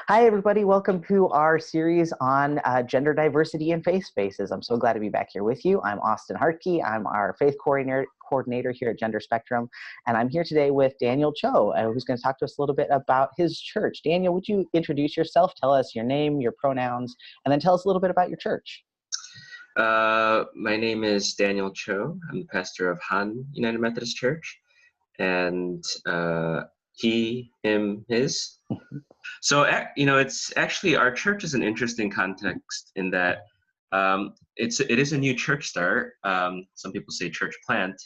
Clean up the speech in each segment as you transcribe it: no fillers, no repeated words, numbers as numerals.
Hi, everybody. Welcome to our series on gender diversity in faith spaces. I'm so glad to be back here with you. I'm Austen Hartke. I'm our faith coordinator here at Gender Spectrum, and I'm here today with Daniel Cho, who's going to talk to us a little bit about his church. Daniel, would you introduce yourself? Tell us your name, your pronouns, and then tell us a little bit about your church. My name is Daniel Cho. I'm the pastor of United Methodist Church, and he, him, his. So, it's actually, our church is an interesting context in that it is a new church start. Some people say church plant,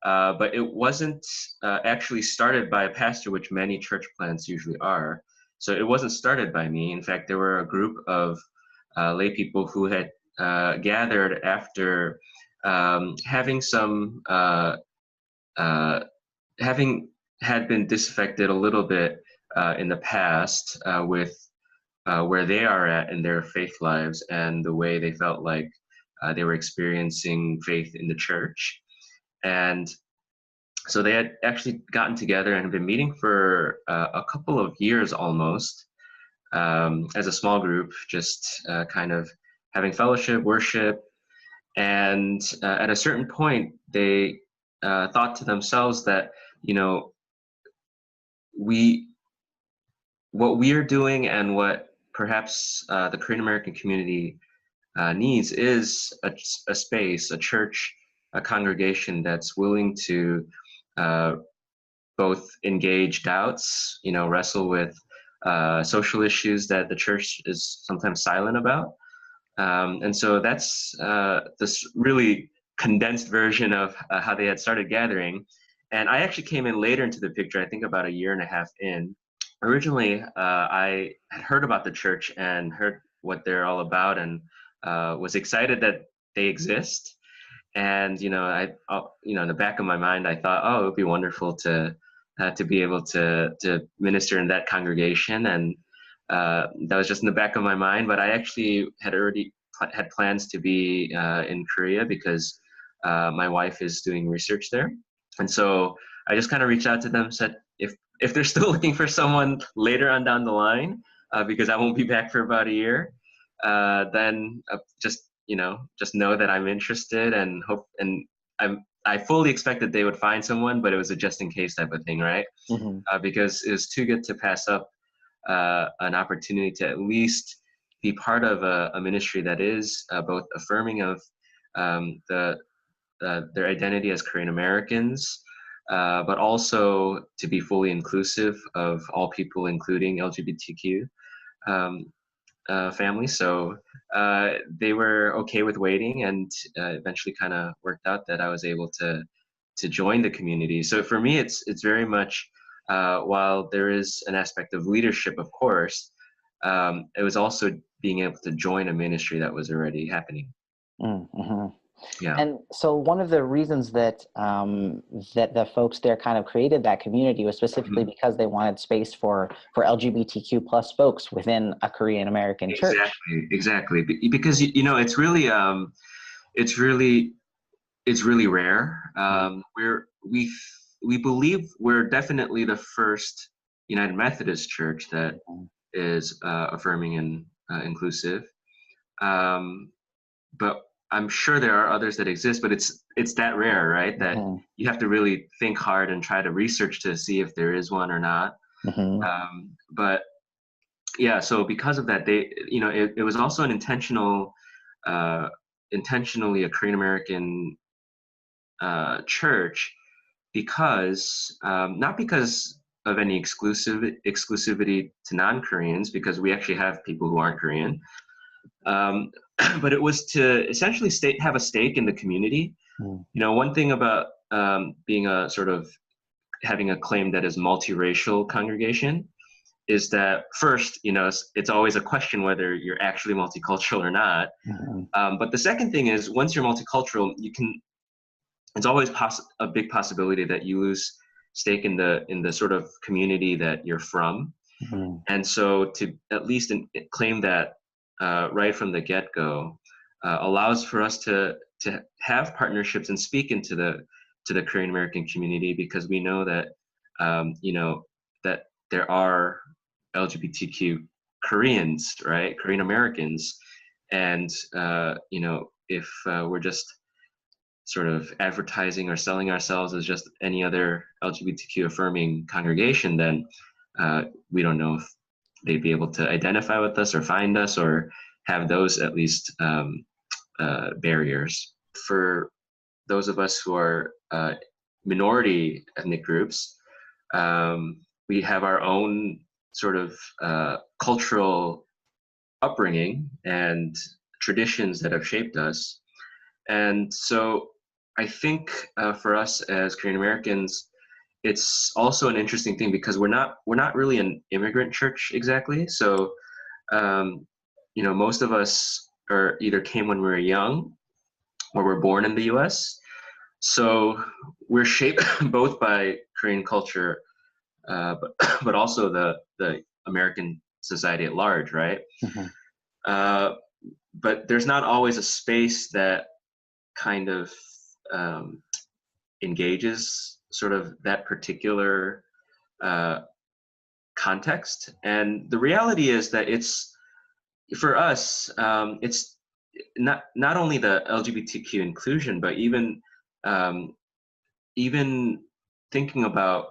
but it wasn't actually started by a pastor, which many church plants usually are. So it wasn't started by me. In fact, there were a group of lay people who had gathered after having had been disaffected a little bit in the past with where they are at in their faith lives and the way they felt like they were experiencing faith in the church. And so they had actually gotten together and have been meeting for a couple of years almost as a small group, just kind of having fellowship, worship. And at a certain point, they thought to themselves that, what we are doing and what perhaps the Korean American community needs is a space, a church, a congregation that's willing to both engage doubts, wrestle with social issues that the church is sometimes silent about. And so that's this really condensed version of how they had started gathering. And I actually came in later into the picture, I think about a year and a half in. Originally, I had heard about the church and heard what they're all about and was excited that they exist. And, in the back of my mind, I thought, oh, it would be wonderful to be able to minister in that congregation. And that was just in the back of my mind. But I actually had already had plans to be in Korea because my wife is doing research there. And so I just kind of reached out to them, said, if they're still looking for someone later on down the line, because I won't be back for about a year, then just know that I'm interested and hope. And I fully expected they would find someone, but it was a just in case type of thing, right? Mm-hmm. Because it was too good to pass up an opportunity to at least be part of a ministry that is both affirming of their identity as Korean Americans, but also to be fully inclusive of all people, including LGBTQ families. So they were okay with waiting, and eventually kind of worked out that I was able to join the community. So for me, it's very much while there is an aspect of leadership, of course, it was also being able to join a ministry that was already happening. Mm-hmm. Yeah. And so one of the reasons that that the folks there kind of created that community was specifically because they wanted space for LGBTQ plus folks within a Korean American church. Exactly. Because it's really rare. We believe we're definitely the first United Methodist Church that is affirming and inclusive. But I'm sure there are others that exist, but it's that rare, right? That you have to really think hard and try to research to see if there is one or not. But yeah, so because of that, it was also an intentionally a Korean American church, because not because of any exclusivity to non-Koreans, because we actually have people who aren't Korean. But it was to essentially have a stake in the community. One thing about being a sort of having a claim that is multiracial congregation is that first, it's always a question whether you're actually multicultural or not. But the second thing is, once you're multicultural, it's always a big possibility that you lose stake in the sort of community that you're from. And so to at least claim that right from the get-go allows for us to have partnerships and speak into the Korean American community, because we know that that there are LGBTQ Koreans, right? Korean Americans. And, if we're just sort of advertising or selling ourselves as just any other LGBTQ affirming congregation, then we don't know if they'd be able to identify with us or find us or have those at least barriers. For those of us who are minority ethnic groups, we have our own sort of cultural upbringing and traditions that have shaped us. And so I think for us as Korean Americans, it's also an interesting thing because we're not really an immigrant church exactly. So most of us are either came when we were young or were born in the U.S. So we're shaped both by Korean culture, but also the American society at large, right? Mm-hmm. But there's not always a space that kind of engages sort of that particular context. And the reality is that it's, for us, it's not only the LGBTQ inclusion, but even thinking about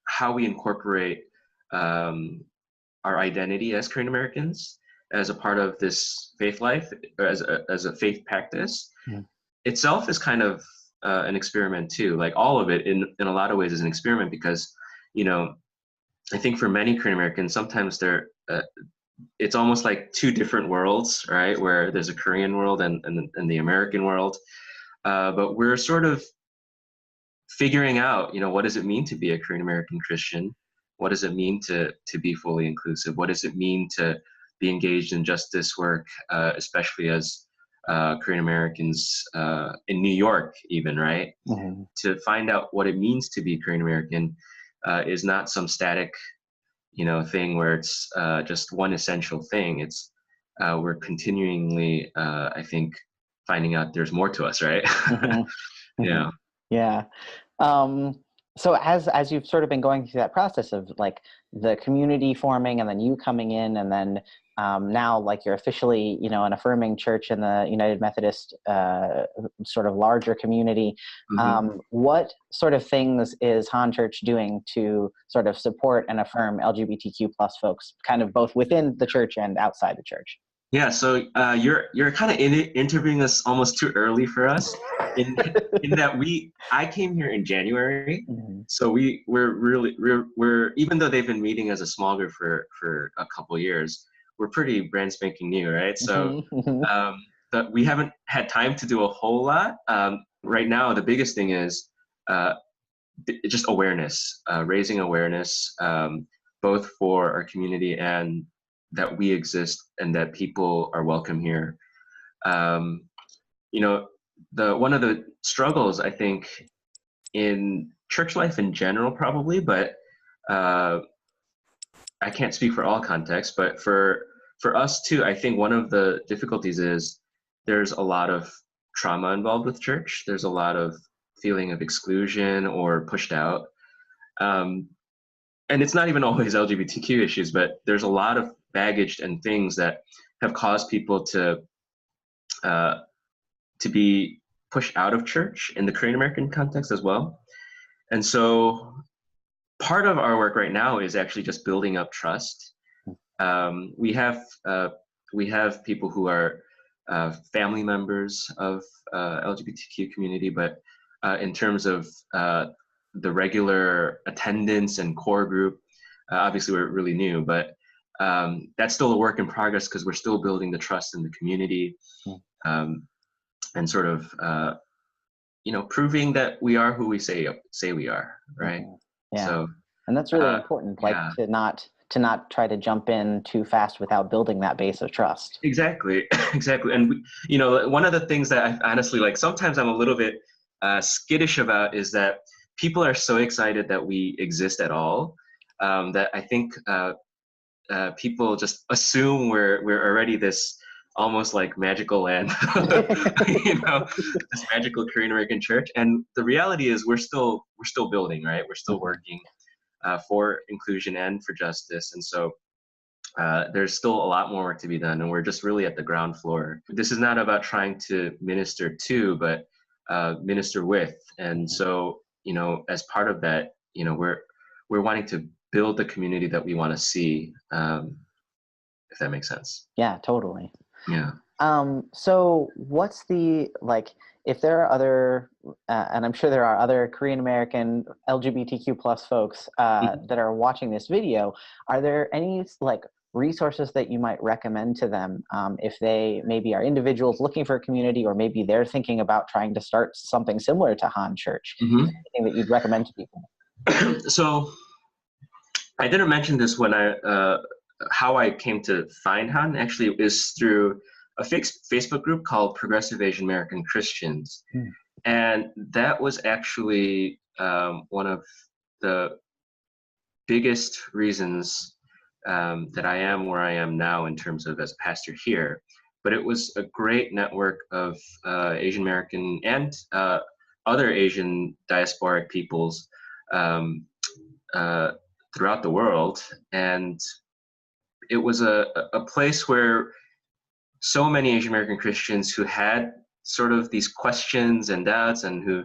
how we incorporate our identity as Korean Americans as a part of this faith life, or as a faith practice, itself is kind of an experiment too. Like all of it, in a lot of ways, is an experiment because, I think for many Korean Americans, sometimes it's almost like two different worlds, right? Where there's a Korean world and the American world, but we're sort of figuring out, what does it mean to be a Korean American Christian? What does it mean to be fully inclusive? What does it mean to be engaged in justice work, especially as Korean Americans in New York, even, right? Mm-hmm. To find out what it means to be Korean American is not some static, thing where it's just one essential thing. It's we're continually, I think, finding out there's more to us, right? Mm-hmm. Yeah. Yeah. So as you've sort of been going through that process of like the community forming and then you coming in and then now like you're officially, an affirming church in the United Methodist sort of larger community, what sort of things is Han Church doing to sort of support and affirm LGBTQ plus folks kind of both within the church and outside the church? Yeah, so you're kind of interviewing us almost too early for us, in that I came here in January, so we're even though they've been meeting as a small group for a couple years, we're pretty brand spanking new, right? So but we haven't had time to do a whole lot. Right now, the biggest thing is just awareness, raising awareness, both for our community and that we exist and that people are welcome here. One of the struggles, I think, in church life in general, probably, but I can't speak for all contexts, but for us too, I think one of the difficulties is there's a lot of trauma involved with church. There's a lot of feeling of exclusion or pushed out. And it's not even always LGBTQ issues, but there's a lot of baggage and things that have caused people to be pushed out of church in the Korean American context as well. And so part of our work right now is actually just building up trust. We have people who are family members of LGBTQ community, but in terms of the regular attendance and core group, obviously we're really new, but that's still a work in progress because we're still building the trust in the community, and sort of proving that we are who we say we are, right? Yeah. So, and that's really important, like to not try to jump in too fast without building that base of trust. Exactly. And one of the things that I honestly, like, sometimes I'm a little bit skittish about is that people are so excited that we exist at all, that I think people just assume we're already this almost like magical land, this magical Korean American church. And the reality is we're still building, right? We're still working for inclusion and for justice. And so there's still a lot more work to be done, and we're just really at the ground floor. This is not about trying to minister to, but minister with. And so, as part of that, we're wanting to build the community that we want to see, if that makes sense. Yeah, totally. Yeah. So what's the, like, if there are other, and I'm sure there are other Korean American LGBTQ plus folks that are watching this video, are there any like resources that you might recommend to them if they maybe are individuals looking for a community, or maybe they're thinking about trying to start something similar to Han Church? Anything that you'd recommend to people? So I didn't mention this when how I came to find Han actually is through a Facebook group called Progressive Asian American Christians. And that was actually one of the biggest reasons that I am where I am now in terms of as a pastor here. But it was a great network of Asian American and other Asian diasporic peoples throughout the world. And it was a place where so many Asian American Christians who had sort of these questions and doubts, and who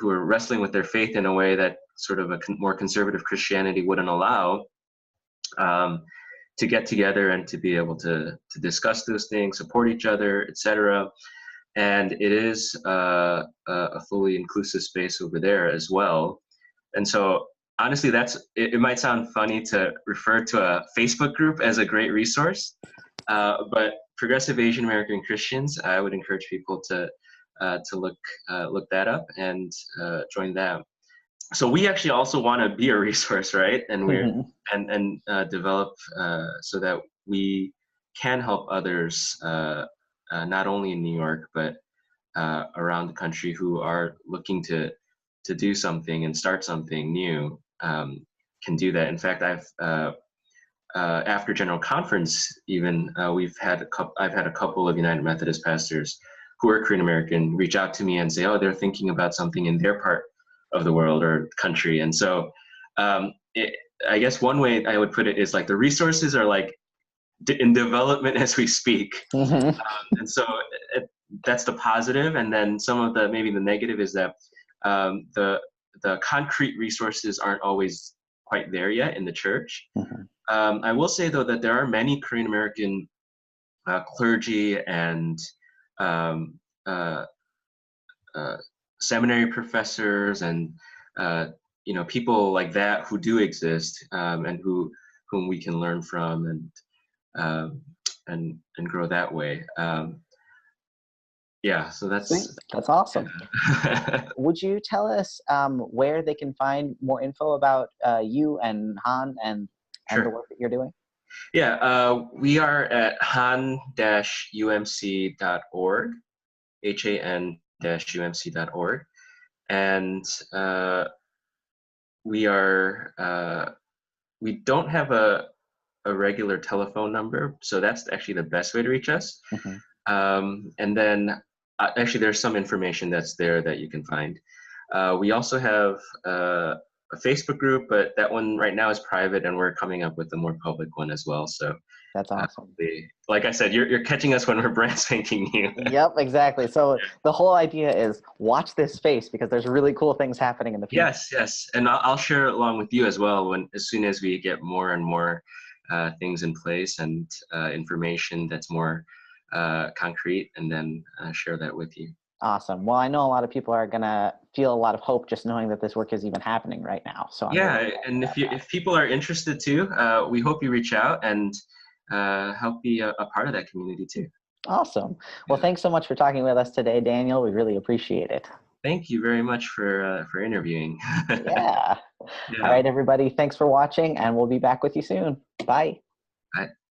were wrestling with their faith in a way that sort of a more conservative Christianity wouldn't allow, to get together and to be able to discuss those things, support each other, etc. And it is a fully inclusive space over there as well. And so honestly, it might sound funny to refer to a Facebook group as a great resource, but Progressive Asian American Christians, I would encourage people to look that up and join them. So we actually also want to be a resource, right? And we're and develop so that we can help others, not only in New York but around the country, who are looking to do something and start something new. Can do that. In fact, I've after General Conference, even I've had a couple of United Methodist pastors who are Korean American reach out to me and say, oh, they're thinking about something in their part of the world or country. And so I guess one way I would put it is like the resources are like in development as we speak. And so that's the positive. And then some of maybe the negative is that the concrete resources aren't always quite there yet in the church. I will say, though, that there are many Korean American clergy and seminary professors and people like that who do exist, and whom we can learn from and grow that way. Yeah, so that's awesome. Would you tell us where they can find more info about you and Han and Sure. the work that you're doing? Yeah, we are at han-umc.org, han-umc.org, and we don't have a regular telephone number, so that's actually the best way to reach us. And then actually there's some information that's there that you can find. We also have a Facebook group, but that one right now is private, and we're coming up with a more public one as well. So that's awesome. Like I said, you're catching us when we're brand spanking new. Yep, exactly. So the whole idea is watch this space, because there's really cool things happening in the future. Yes, and I'll share it along with you as well as soon as we get more and more things in place and information that's more concrete, and then share that with you. Awesome. Well, I know a lot of people are going to feel a lot of hope just knowing that this work is even happening right now. So and if people are interested too, we hope you reach out and help be a part of that community too. Awesome. Well, thanks so much for talking with us today, Daniel. We really appreciate it. Thank you very much for interviewing. Yeah. All right, everybody. Thanks for watching, and we'll be back with you soon. Bye. Bye.